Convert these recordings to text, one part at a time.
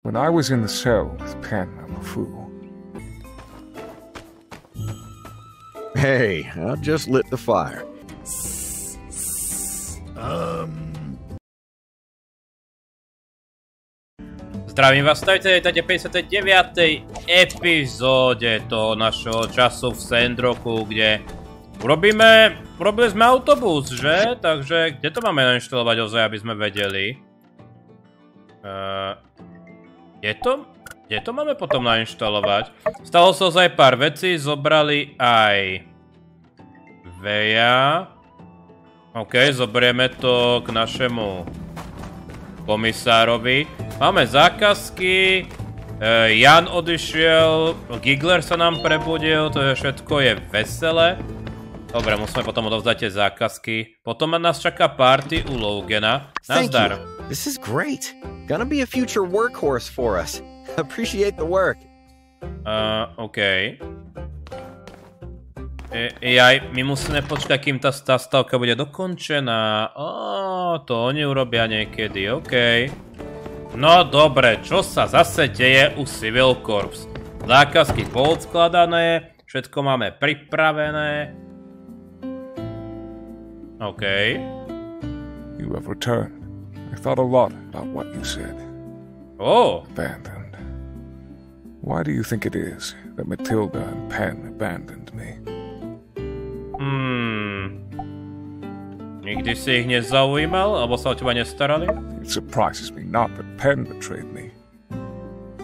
When I was in the cell with Penn, I'm a fool. Hey, I just lit the fire. Zdravím vás, vítajte 59. epizóde toho našeho času v Sandrocku, kde urobili sme autobus, že? Takže kde to máme nainštalovať ozaj, aby sme vedeli? Kde to máme potom nainštalovať? Stalo sa ozaj pár vecí, zobrali aj Veja. OK, zoberieme to k našemu komisárovi. Máme zákazky, Jan odišiel, Gigler sa nám prebudil, to je všetko je veselé. Dobre, musíme potom odovzdať tie zákazky. Potom nás čaká Párty u Logana. Nazdar. This is great. Gonna be a future workhorse for us. Appreciate the work. OK. My musíme počkať, kým tá stavka bude dokončená. To oni urobia niekedy, OK. No dobre, čo sa zase deje u Civil Corps? Zákazky poodkladané, všetko máme pripravené. OK. You have returned. I thought a lot about what you said. Oh. Abandoned. Why do you think it is that Matilda and Penn abandoned me? Nikdy si ich nezaujímal, alebo sa o teba nestarali? It surprises me not that Penn betrayed me.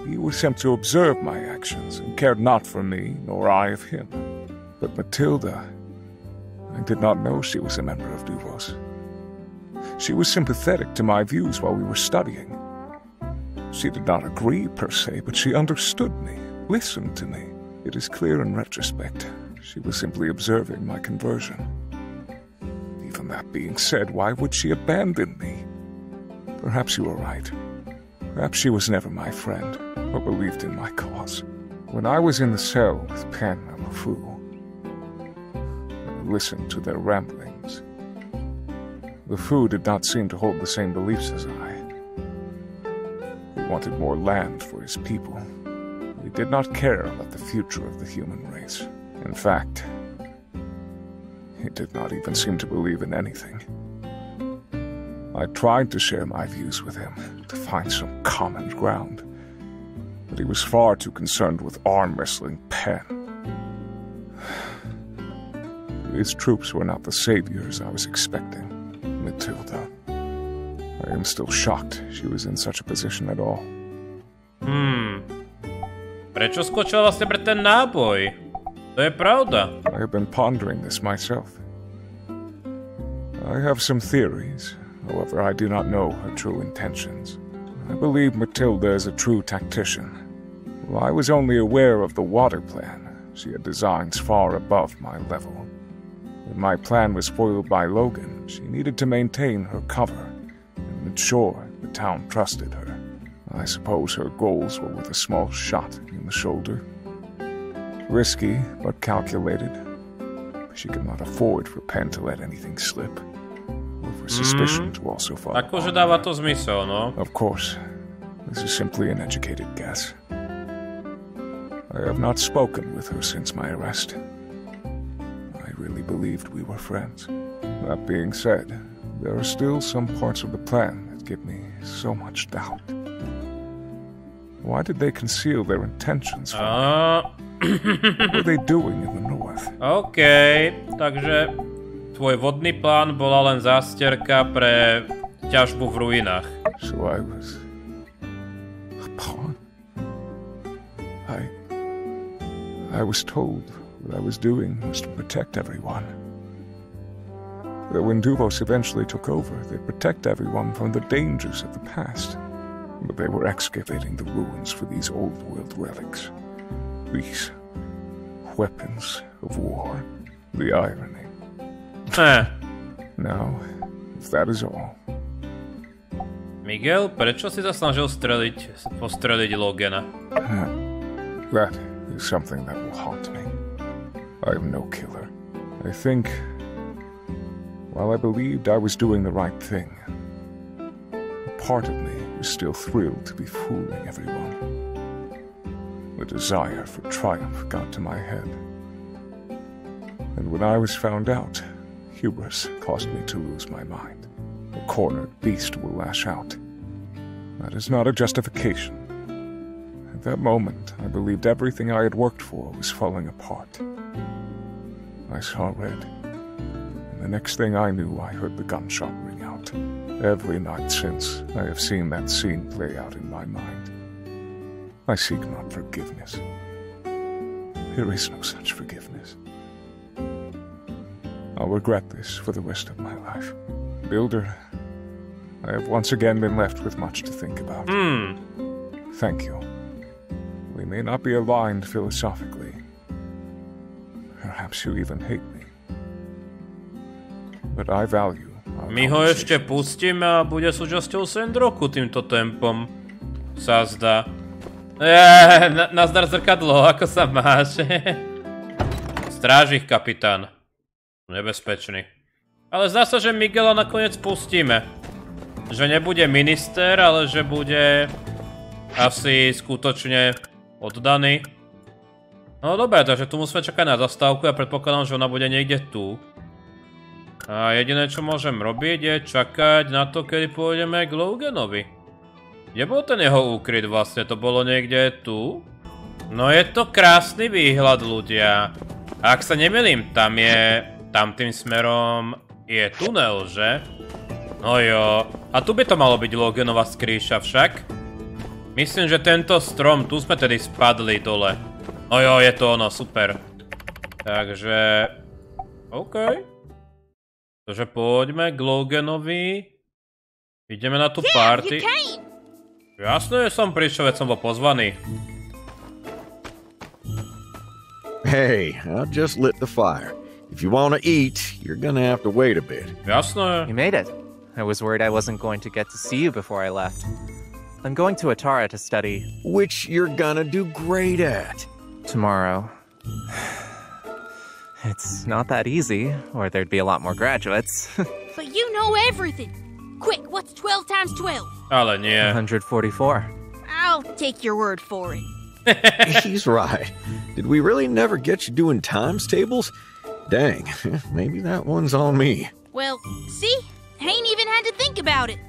He was sent to observe my actions and cared not for me, nor I of him. But Matilda, I did not know she was a member of Duvos. She was sympathetic to my views while we were studying. She did not agree per se, but she understood me, listened to me. It is clear in retrospect, she was simply observing my conversion. Even that being said, why would she abandon me? Perhaps you are right. Perhaps she was never my friend, or believed in my cause. When I was in the cell with Penn, I'm a fool. I listened to their ramblings. The fool did not seem to hold the same beliefs as I. He wanted more land for his people. He did not care about the future of the human race. In fact, he did not even seem to believe in anything. I tried to share my views with him, to find some common ground, but he was far too concerned with arm-wrestling Penn. His troops were not the saviors I was expecting. Matilda. I am still shocked she was in such a position at all. Prečo skočila vlastne pre ten náboj? To je pravda. I have been pondering this myself. I have some theories, however I do not know her true intentions. I believe Matilda is a true tactician. While I was only aware of the water plan, she had designs far above my level. When my plan was foiled by Logan, she needed to maintain her cover and ensure the town trusted her. I suppose her goals were with a small shot in the shoulder. Risky, but calculated. She could not afford for Penn to let anything slip, or for suspicion to also fall. Akože dáva to zmysel, no. Of course, this is simply an educated guess. I have not spoken with her since my arrest. I really believed we were friends. That being said, there are still some parts of the plan that give me so much doubt. Why did they conceal their intentions from me? What were they doing in the north? OK, takže tvoj vodný plán bola len zásterka pre ťažbu v ruinách. So I was a pawn. I was told what I was doing was to protect everyone. That when Duvos eventually took over, they'd protect everyone from the dangers of the past. But they were excavating the ruins for these old-world relics. These weapons of war. The irony. Now, if that is all. Miguel, prečo si sa snažil postreliť Logana? That is something that will haunt me. I am no killer. I think, while I believed I was doing the right thing, a part of me was still thrilled to be fooling everyone. The desire for triumph got to my head. And when I was found out, hubris caused me to lose my mind. A cornered beast will lash out. That is not a justification. At that moment, I believed everything I had worked for was falling apart. I saw red. And the next thing I knew, I heard the gunshot ring out. Every night since, I have seen that scene play out in my mind. I seek not forgiveness. There is no such forgiveness. I'll regret this for the rest of my life. Builder, I have once again been left with much to think about. Thank you. We may not be aligned philosophically. Perhaps you even hate me. But I value our My ho ešte pustíme a bude súčasťou Sandrocku týmto tempom. Sa zdá. Nazdar zrkadlo, ako sa máš? Strážich, kapitán. Nebezpečný. Ale zdá sa, že Miguela nakoniec pustíme. Že nebude minister, ale že bude asi skutočne oddaný. No dobre, takže tu musíme čakať na zastávku. Ja predpokladám, že ona bude niekde tu. A jediné, čo môžem robiť, je čakať na to, kedy pôjdeme k Loganovi. Kde bol ten jeho úkryt vlastne? To bolo niekde tu? No je to krásny výhľad, ľudia. A ak sa nemýlim, tam tým smerom je tunel, že? No jo. A tu by to malo byť Loganova skrýša však. Myslím, že tento strom, tu sme tedy spadli dole. No jo, je to ono, super. Takže... OK. Takže poďme k Loganovi. Ideme na tú party. Jasné, že som prišiel, veď som bol pozvaný. Hey, I just lit the fire. If you want to eat, you're gonna have to wait a bit. Jasné. You made it. I was worried I wasn't going to get to see you before I left. I'm going to Atara to study. Which you're gonna do great at. Tomorrow. It's not that easy, or there'd be a lot more graduates. But you know everything. Quick, what's 12 times 12? Ale nie. 144. I'll take your word for it. He's right. Did we really never get you doing times tables? Dang, maybe that one's on me. Well, see? I ain't even had to think about it.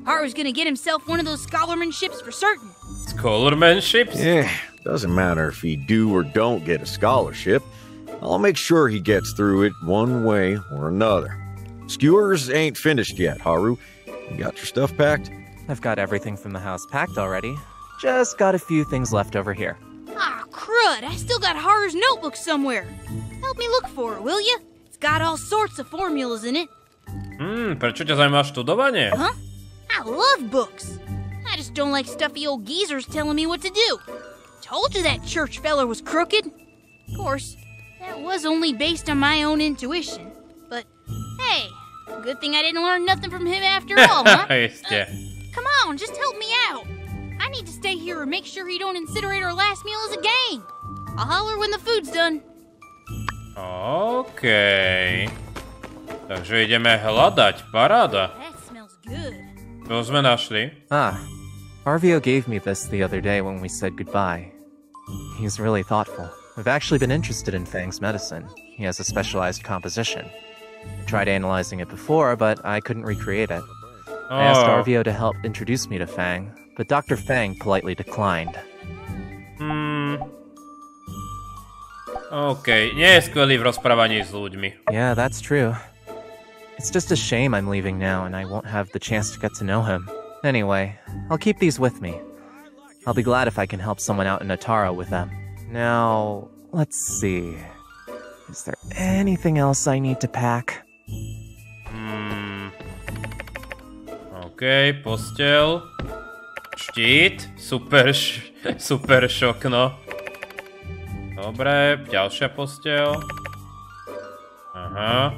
Haru's gonna get himself one of those scholarmanships for certain. Scholarmanships? Yeah, doesn't matter if he do or don't get a scholarship. I'll make sure he gets through it one way or another. Skewers ain't finished yet, Haru. You got your stuff packed? I've got everything from the house packed already. Just got a few things left over here. Ah, crud! I still got Haru's notebook somewhere. Help me look for it, will you? It's got all sorts of formulas in it. Prečo ťa zaujíma študovanie? Huh? I love books. I just don't like stuffy old geezers telling me what to do. Told you that church feller was crooked. Of course, that was only based on my own intuition. But, hey, good thing I didn't learn nothing from him after all, huh? Come on, just help me out. I need to stay here and make sure he don't incinerate our last meal as a gang. I'll holler when the food's done. OK. Takže ideme hľadať, paráda. That smells good. Čo sme našli? Arvio gave me this the other day when we said goodbye. He's really thoughtful. I've actually been interested in Fang's medicine. He has a specialized composition. I tried analyzing it before, but I couldn't recreate it. I asked Arvio to help introduce me to Fang, but Dr. Fang politely declined. OK, nie je skvelý v rozprávaní s ľuďmi. Yeah, that's true. It's just a shame I'm leaving now and I won't have the chance to get to know him. Anyway, I'll keep these with me. I'll be glad if I can help someone out in Atara with them. Now, let's see. Is there anything else I need to pack? OK, posteľ. Štít. Super šok, no. Dobre, ďalšia posteľ. Aha.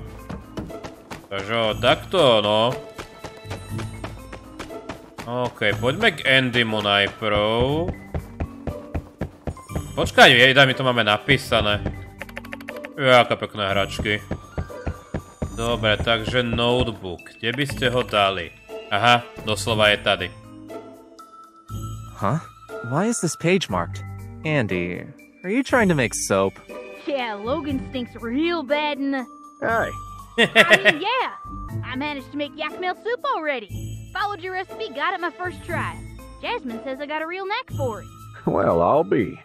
Takže takto, no. OK, poďme k Andymu najprv. Počkaj, daj mi to máme napísané. Jaká pekné hračky. Dobre, takže notebook. Kde by ste ho dali? Aha, doslova je tady. Huh? Why is this page marked? Andy, are you trying to make soap? Yeah, Logan stinks real bad in the... Hey, I mean, yeah. I managed to make yak mel soup already. Followed your recipe, got it my first try. Jasmine says I got a real knack for it. well, I'll be.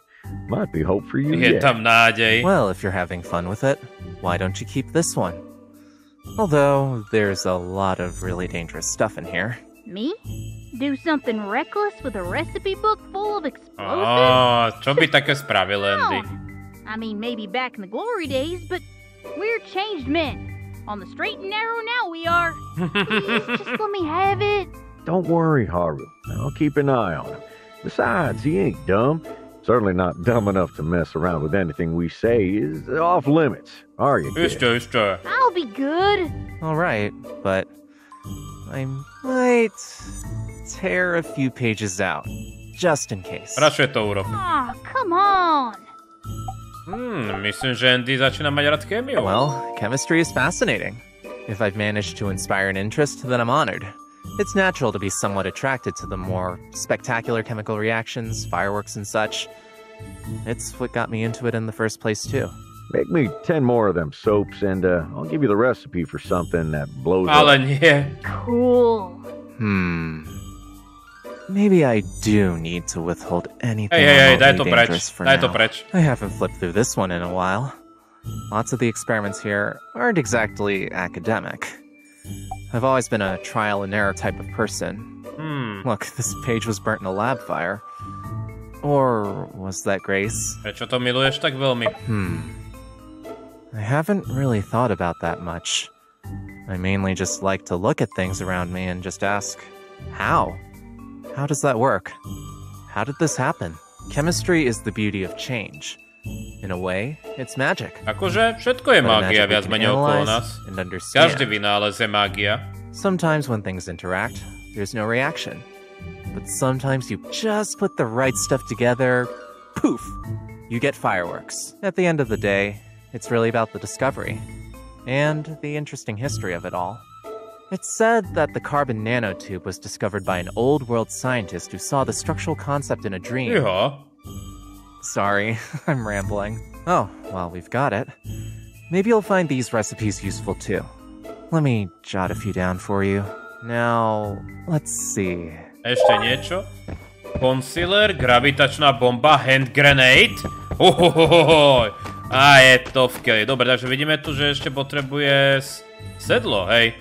Might be hope for you Je yet. tam nádej. Well, if you're having fun with it, why don't you keep this one? Although, there's a lot of really dangerous stuff in here. Me? Do something reckless with a recipe book full of explosives? Čo by také spravil Andy? I mean, maybe back in the glory days, but we're changed men. On the straight and narrow now we are. Please, just let me have it. Don't worry, Haru. I'll keep an eye on him. Besides, he ain't dumb. Certainly not dumb enough to mess around with anything we say is off limits. Are you, kid? Ešte. I'll be good. Alright, but I might tear a few pages out, just in case. Radšej to urob. Aw, come on. Myslím, že Andy začína mať rád chémiu. Well, chemistry is fascinating. If I've managed to inspire an interest, then I'm honored. It's natural to be somewhat attracted to the more spectacular chemical reactions, fireworks and such. It's what got me into it in the first place, too. Make me 10 more of them soaps, and I'll give you the recipe for something that blows Ale up. nie. Cool. Maybe I do need to withhold anything Hej, daj to remotely preč. dangerous for Daj to now. preč. I haven't flipped through this one in a while. Lots of the experiments here aren't exactly academic. I've always been a trial and error type of person. Look, this page was burnt in a lab fire. Or was that Grace? Prečo to miluješ tak veľmi? I haven't really thought about that much. I mainly just like to look at things around me and just ask, how? How does that work? How did this happen? Chemistry is the beauty of change. In a way, it's magic. Akože všetko je But mágia magic we viac can menej okolo analyze nás. and understand. Každý vynález je mágia. Sometimes when things interact, there's no reaction. But sometimes you just put the right stuff together, poof, you get fireworks. At the end of the day, it's really about the discovery and the interesting history of it all. It's said that the carbon nanotube was discovered by an old world scientist who saw the structural concept in a dream. Iho. Sorry, I'm rambling. Oh, well, we've got it. Maybe you'll find these recipes useful too. Let me jot a few down for you. Now, let's see. Ešte niečo? Concealer, gravitačná bomba, hand grenade? Ohohohoj. A je to v keli. Dobre, takže vidíme tu, že ešte potrebuje sedlo, hej.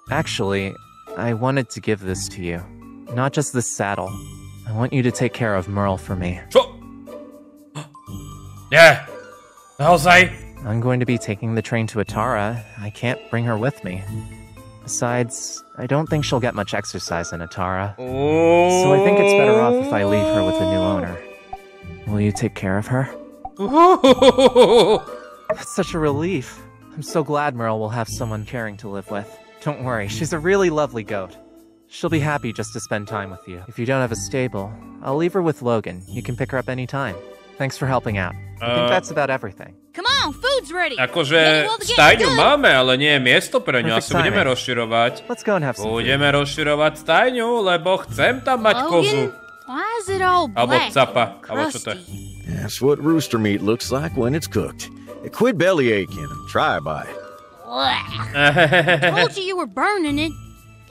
Actually, I wanted to give this to you. Not just this saddle. I want you to take care of Merle for me. Čo? Nie. Naozaj? I'm going to be taking the train to Atara. I can't bring her with me. Besides, I don't think she'll get much exercise in Atara. So I think it's better off if I leave her with a new owner. Will you take care of her? That's such a relief. I'm so glad Merle will have someone caring to live with. Don't worry, she's a really lovely goat. She'll be happy just to spend time with you. If you don't have a stable, I'll leave her with Logan. You can pick her up anytime. Thanks for helping out. I think that's about everything. Come on, food's ready. Akože stajňu máme, ale nie je miesto pre ňu. Asi budeme rozširovať. Let's go and have some food. Budeme rozširovať stajňu, lebo chcem tam mať kozu. Why is it all Alebo black capa, and alebo čo to je. crusty? That's what rooster meat looks like when it's cooked. Quit belly aching and try a bite. Told you were burning it.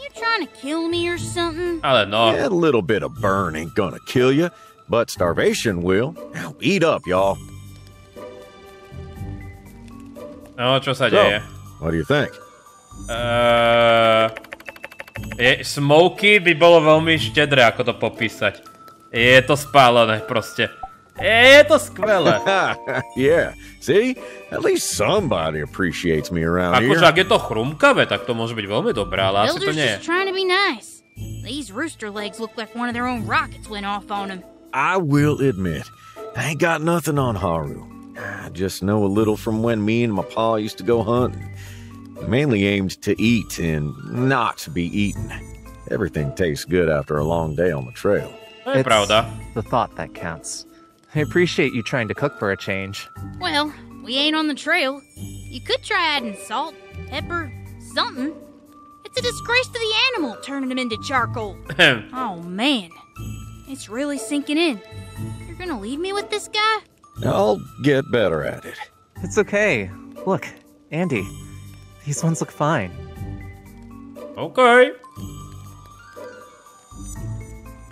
You trying to kill me or something? Ale no. A little bit of burn ain't gonna kill you, but starvation will. Now eat up, y'all. No, čo sa deje? What do you think? Smoky by bolo veľmi štedré, ako to popísať. Je to spálené proste. Je to skvelé. Yeah, see? At least somebody appreciates me around Akože here. ak je to chrumkavé, tak to môže byť veľmi dobré, ale asi to Builder's nie je. just trying to be nice. These rooster legs look like one of their own rockets went off on them. I will admit, I ain't got nothing on Haru. I just know a little from when me and my pa used to go hunting. Mainly aimed to eat and not be eaten. Everything tastes good after a long day on the trail. To je pravda. The thought that counts. I appreciate you trying to cook for a change. Well, we ain't on the trail. You could try adding salt, pepper, something. It's a disgrace to the animal turning them into charcoal. Oh, man. It's really sinking in. You're gonna leave me with this guy? I'll get better at it. It's okay. Look, Andy, these ones look fine. OK.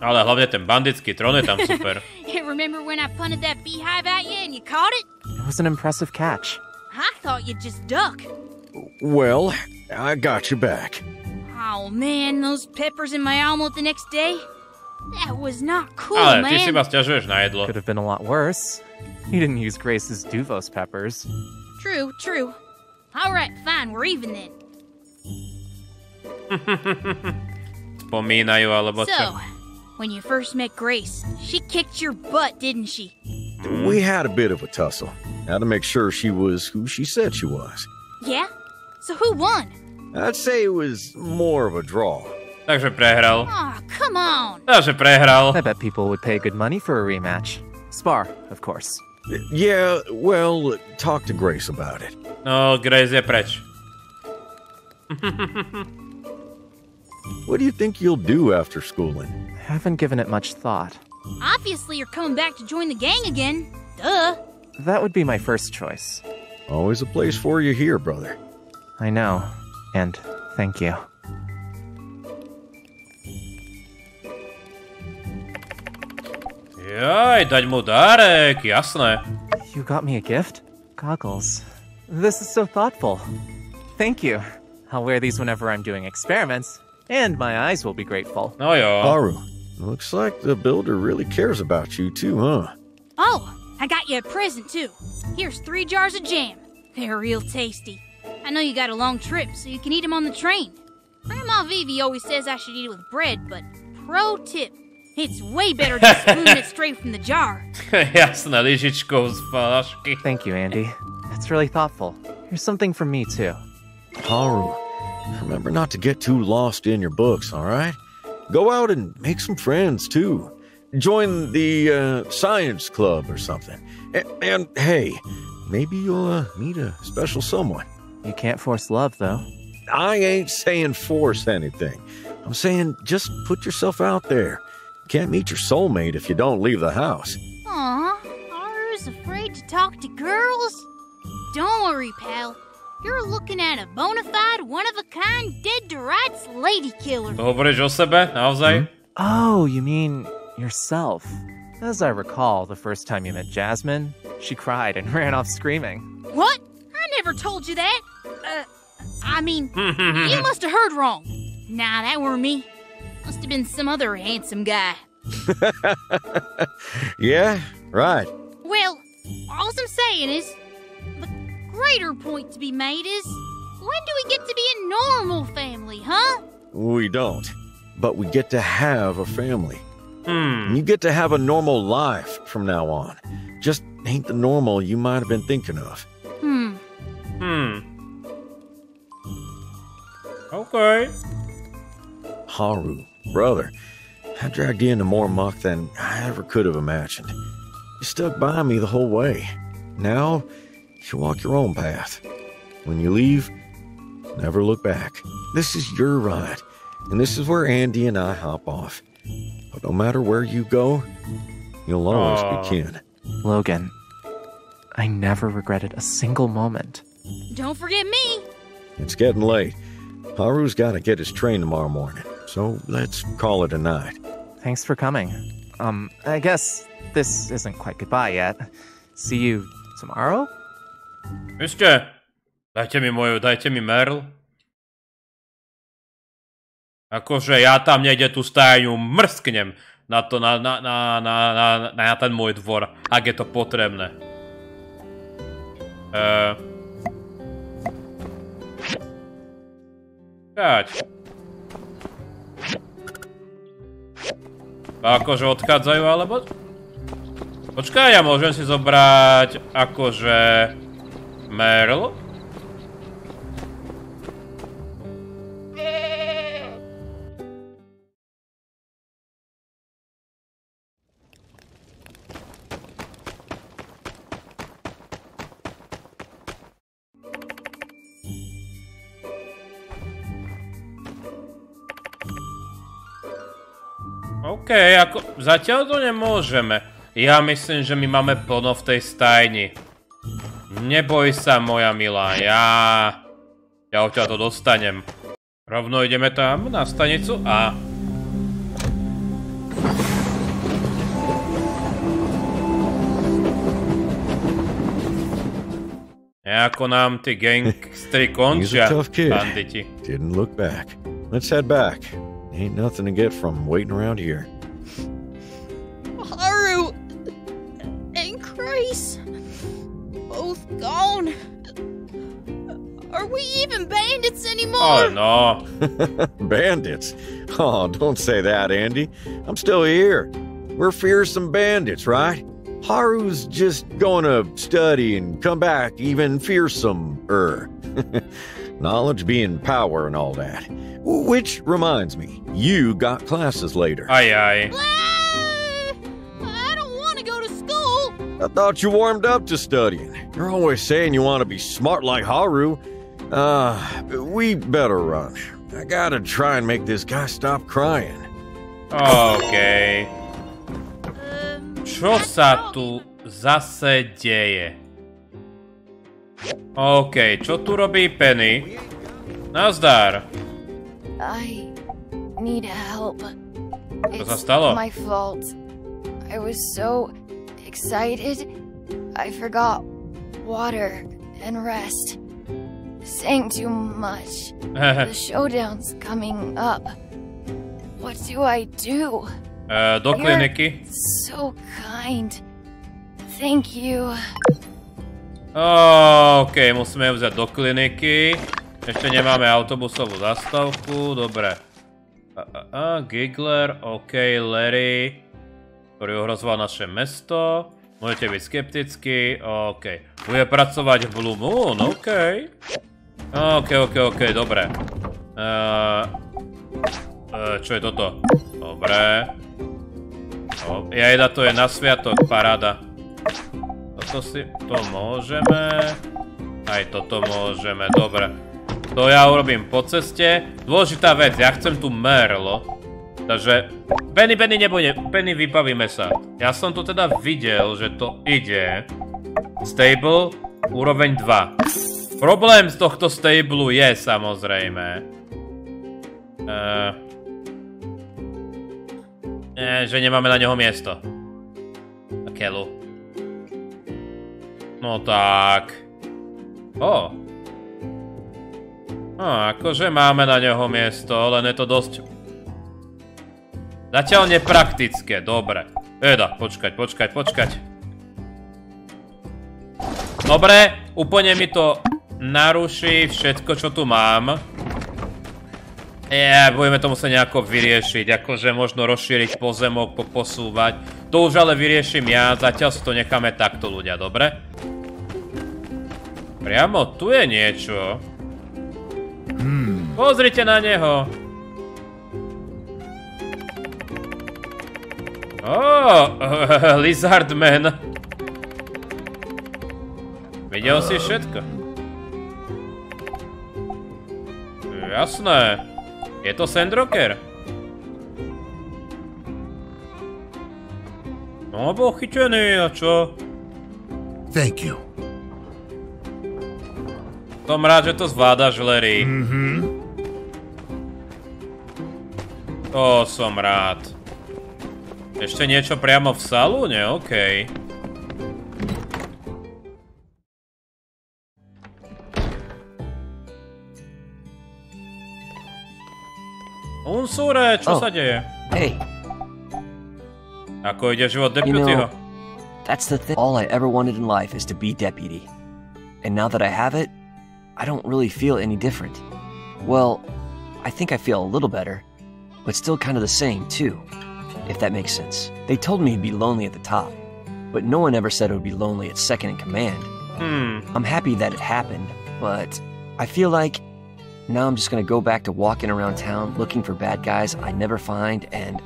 Ale hlavne ten banditský trón je tam super. Remember when I punted that beehive at you and you caught it? It was an impressive catch. I thought you'd just duck. Well, I got you back. Oh man, those peppers in my omelet the next day? That was not cool, Ale man. ty si ma sťažuješ na jedlo. Could have been a lot worse. You didn't use Grace's Duvos peppers. True, true. Alright, fine, we're even then. Spomínajú, alebo čo? So, when you first met Grace, she kicked your butt, didn't she? We had a bit of a tussle. Had to make sure she was who she said she was. Yeah? So who won? I'd say it was more of a draw. Takže prehral. Aw, come on. Takže prehral. I bet people would pay good money for a rematch. Spar, of course. Yeah, well, talk to Grace about it. No, Grace je preč. What do you think you'll do after schooling? Haven't given it much thought. Obviously you're coming back to join the gang again. Duh. That would be my first choice. Always a place for you here, brother. I know, and thank you. Jaj, dať mu dárek, jasné. You got me a gift? Goggles. This is so thoughtful. Thank you. I'll wear these whenever I'm doing experiments, and my eyes will be grateful. No jo. Haru, looks like the builder really cares about you too, huh? Oh, I got you a present too. Here's 3 jars of jam. They're real tasty. I know you got a long trip, so you can eat them on the train. Grandma Vivi always says I should eat it with bread, but pro tip, it's way better to spoon it straight from the jar. Jasné, lyžičkou z flašky. Thank you, Andy. That's really thoughtful. Here's something from me, too. Haru, remember not to get too lost in your books, all right? Go out and make some friends, too. Join the science club or something. And hey, maybe you'll meet a special someone. You can't force love, though. I ain't saying force anything. I'm saying just put yourself out there. Can't meet your soulmate if you don't leave the house. Aw, Haru's afraid to talk to girls? Don't worry, pal. You're looking at a bona fide, one-of-a-kind, dead-to-rights lady killer. Hovoríš o sebe? Naozaj? Oh, you mean yourself. As I recall, the first time you met Jasmine, she cried and ran off screaming. What? I never told you that. I mean, you must have heard wrong. Nah, that weren't me. Must have been some other handsome guy. Yeah, right. Well, all I'm saying is, the greater point to be made is, when do we get to be a normal family, huh? We don't. But we get to have a family. Hmm. You get to have a normal life from now on. Just ain't the normal you might have been thinking of. Hmm. Okay. Haru, brother, I dragged you into more muck than I ever could have imagined. You stuck by me the whole way. Now, you walk your own path. When you leave, never look back. This is your ride, and this is where Andy and I hop off. But no matter where you go, you'll always be kin. Logan, I never regretted a single moment. Don't forget me. It's getting late. Haru's got to get his train tomorrow morning, so let's call it a night. Thanks for coming. I guess this isn't quite goodbye yet. See you tomorrow? Ešte. Dajte mi Merl. Akože ja tam niekde tú stáju mrsknem na ten môj dvor, ak je to potrebné. Akože odchádzajú, alebo? Počkaj, ja môžem si zobrať akože Merl? OK, ako... Zatiaľ to nemôžeme. Ja myslím, že my máme plno v tej stajni. Neboj sa, moja milá, ja odtiaľ to dostanem. Rovno ideme tam na stanicu a... Nejako nám tí gangstri končia, banditi. Didn't look back. Let's head back. Ain't nothing to get from waiting around here. Haru and Grace, both gone. Are we even bandits anymore? Oh no. Bandits? Oh, don't say that, Andy. I'm still here. We're fearsome bandits, right? Haru's just gonna study and come back even fearsome-er. Knowledge being power and all that. Which reminds me, you got classes later. Aye. I don't want to go to school. I thought you warmed up to studying. You're always saying you want to be smart like Haru. We better run. I gotta try and make this guy stop crying. OK. Čo sa tu zase deje? OK, čo tu robí Penny? Nazdar. I need help. Čo sa stalo? It's my fault. I was so excited, I forgot water and rest. Sang too much. The showdown's coming up. What do I do? Do kliniky. You're so kind. Thank you. OK, musíme ju vziať do kliniky. Ešte nemáme autobusovú zastávku, dobre. Giggler, OK, Larry, ktorý ohrozoval naše mesto. Môžete byť skeptickí, OK. Bude pracovať v Blue Moon, OK. OK, dobre. Čo je toto? Dobre. Jajda, to je na sviatok, paráda. To môžeme. Aj toto môžeme, dobre. To ja urobím po ceste. Dôležitá vec, ja chcem tu Merlo. Takže, Penny, nebude. Penny, vybavíme sa. Ja som tu teda videl, že to ide. Stable, úroveň 2. Problém z tohto stable je, samozrejme. Že nemáme na neho miesto. Kelu. No tak. Akože máme na neho miesto, len je to dosť... Zatiaľ nepraktické, dobre. Počkať. Dobre, úplne mi to naruší všetko, čo tu mám. Budeme to musieť nejako vyriešiť, akože možno rozšíriť pozemok, posúvať. To už ale vyrieším ja, zatiaľ si to necháme takto, ľudia, dobre? Priamo tu je niečo. Pozrite na neho. Lizardman. Videl si všetko? Jasné. Je to Sandrocker. No, bol chytený, a čo? Thank you. Som rád, že to zvládaš, Larry. To som rád. Ešte niečo priamo v SALOONe? OK. UNSUUR, čo sa deje? Hey. Ako ide život deputyho? That's the thing. All I ever wanted in life is to be deputy. And now that I have it, I don't really feel any different. Well, I think I feel a little better, but still kind of the same too, if that makes sense. They told me it'd be lonely at the top, but no one ever said it would be lonely at second in command. I'm happy that it happened, but I feel like now I'm just gonna go back to walking around town looking for bad guys I never find, and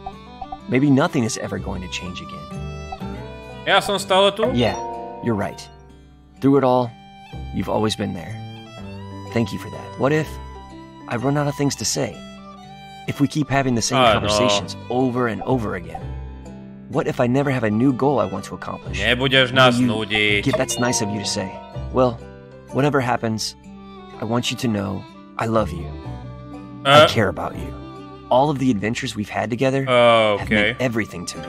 maybe nothing is ever going to change again. Ja som stále tu? Yeah, you're right. Through it all, you've always been there. Thank you for that. What if I run out of things to say? If we keep having the same conversations over and over again, what if I never have a new goal I want to accomplish? Nebudeš nás nudiť. That's nice of you to say. Well, whatever happens, I want you to know I love you. I care about you. All of the adventures we've had together have meant everything to me.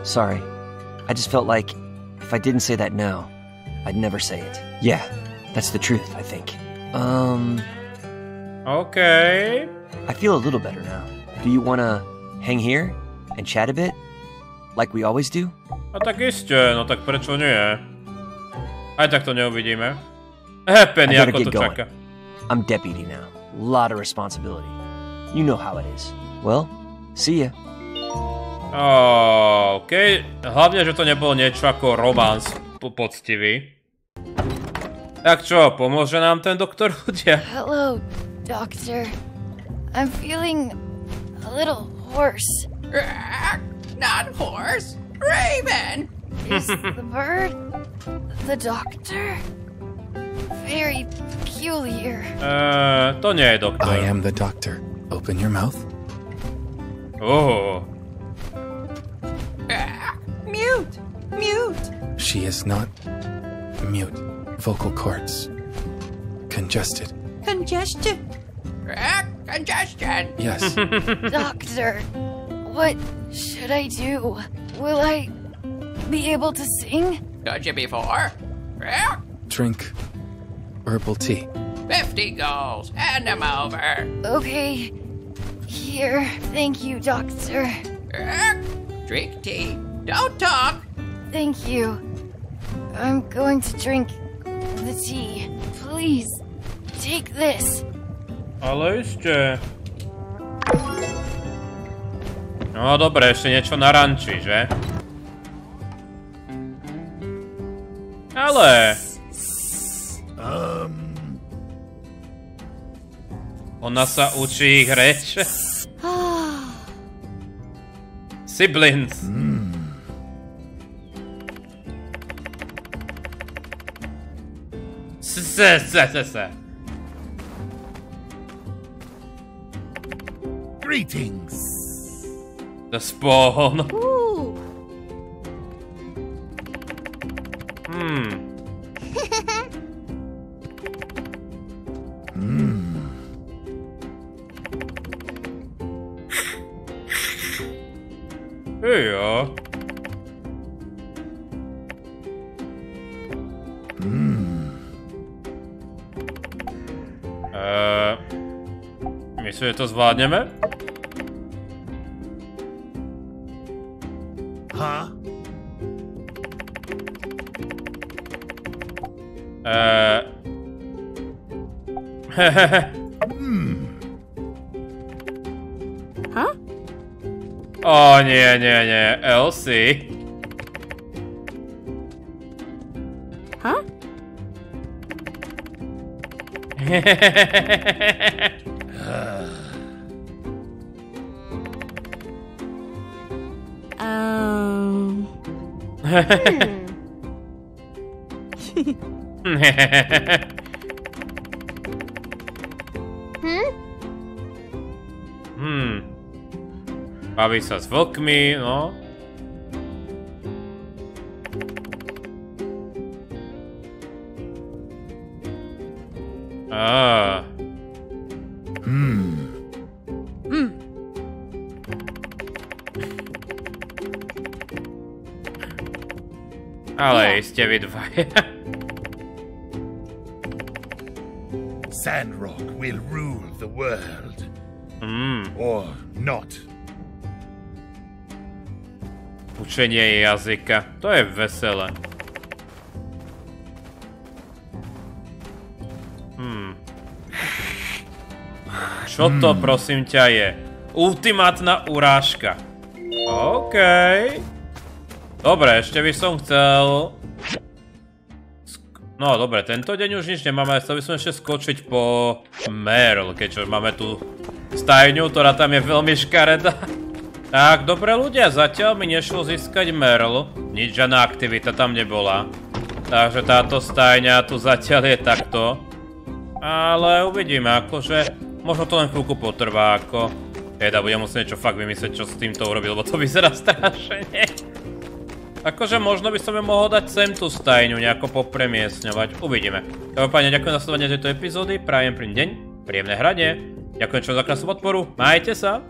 Sorry, I just felt like if I didn't say that now, I'd never say it. Yeah, that's the truth, I think. Okay. I feel a little better now. Do you wanna hang here and chat a bit? Like we always do? A tak iste, no tak prečo nie? Aj tak to neuvidíme. Penny, ako to čaká. I'm deputy now. Lot of responsibility. You know how it is. Well, see ya. OK. Hlavne, že to nebolo niečo ako romans poctivý. Tak čo, pomôže nám ten doktor ľudia? Hello, doctor. I'm feeling a little hoarse. Not horse, raven. Is the bird the doctor? Very peculiar. To nie je doktor. I am the doctor. Open your mouth. Oh. Mute. She is not mute. Vocal cords. Congested. Congestion. Yes. Doctor, what should I do? Will I be able to sing? Told you before. Drink herbal tea. 50 goals. Hand them over. Okay. Here. Thank you, doctor. Drink tea. Don't talk. Thank you. I'm going to drink the tea. Please, take this. Ale ešte. No dobre, ešte niečo na ranči, že? Ale... Ona sa učí ich reč. Siblings. Greetings. The spawn. Ja. Myslím, že to zvládneme? O nie, Elsie. Baví sa s vlkmi, no. Ale iste vy dvaja. Sandrock will rule the world. Or not. Učenie jazyka, to je veselé. Čo to prosím ťa je? Ultimátna urážka. OK. Dobre, ešte by som chcel... No dobre, tento deň už nič nemáme, ale chcel by som ešte skočiť po Merle, keďže máme tu stajňu, ktorá tam je veľmi škaredá. Tak, dobre ľudia, zatiaľ mi nešlo získať Merle. Nič, žiadna aktivita tam nebola. Takže táto stajňa tu zatiaľ je takto. Ale uvidíme, akože... Možno to len chvíľku potrvá, ako... Teda budem musieť niečo fakt vymyslieť, čo s týmto urobil, lebo to vyzerá strašne. Akože možno by som ju mohol dať sem tú stajňu, nejako popremiestňovať. Uvidíme. Každopádne ďakujem za sledovanie tejto epizódy, prajem príjemný deň, príjemné hranie. Ďakujem čo za krásnu podporu, majte sa.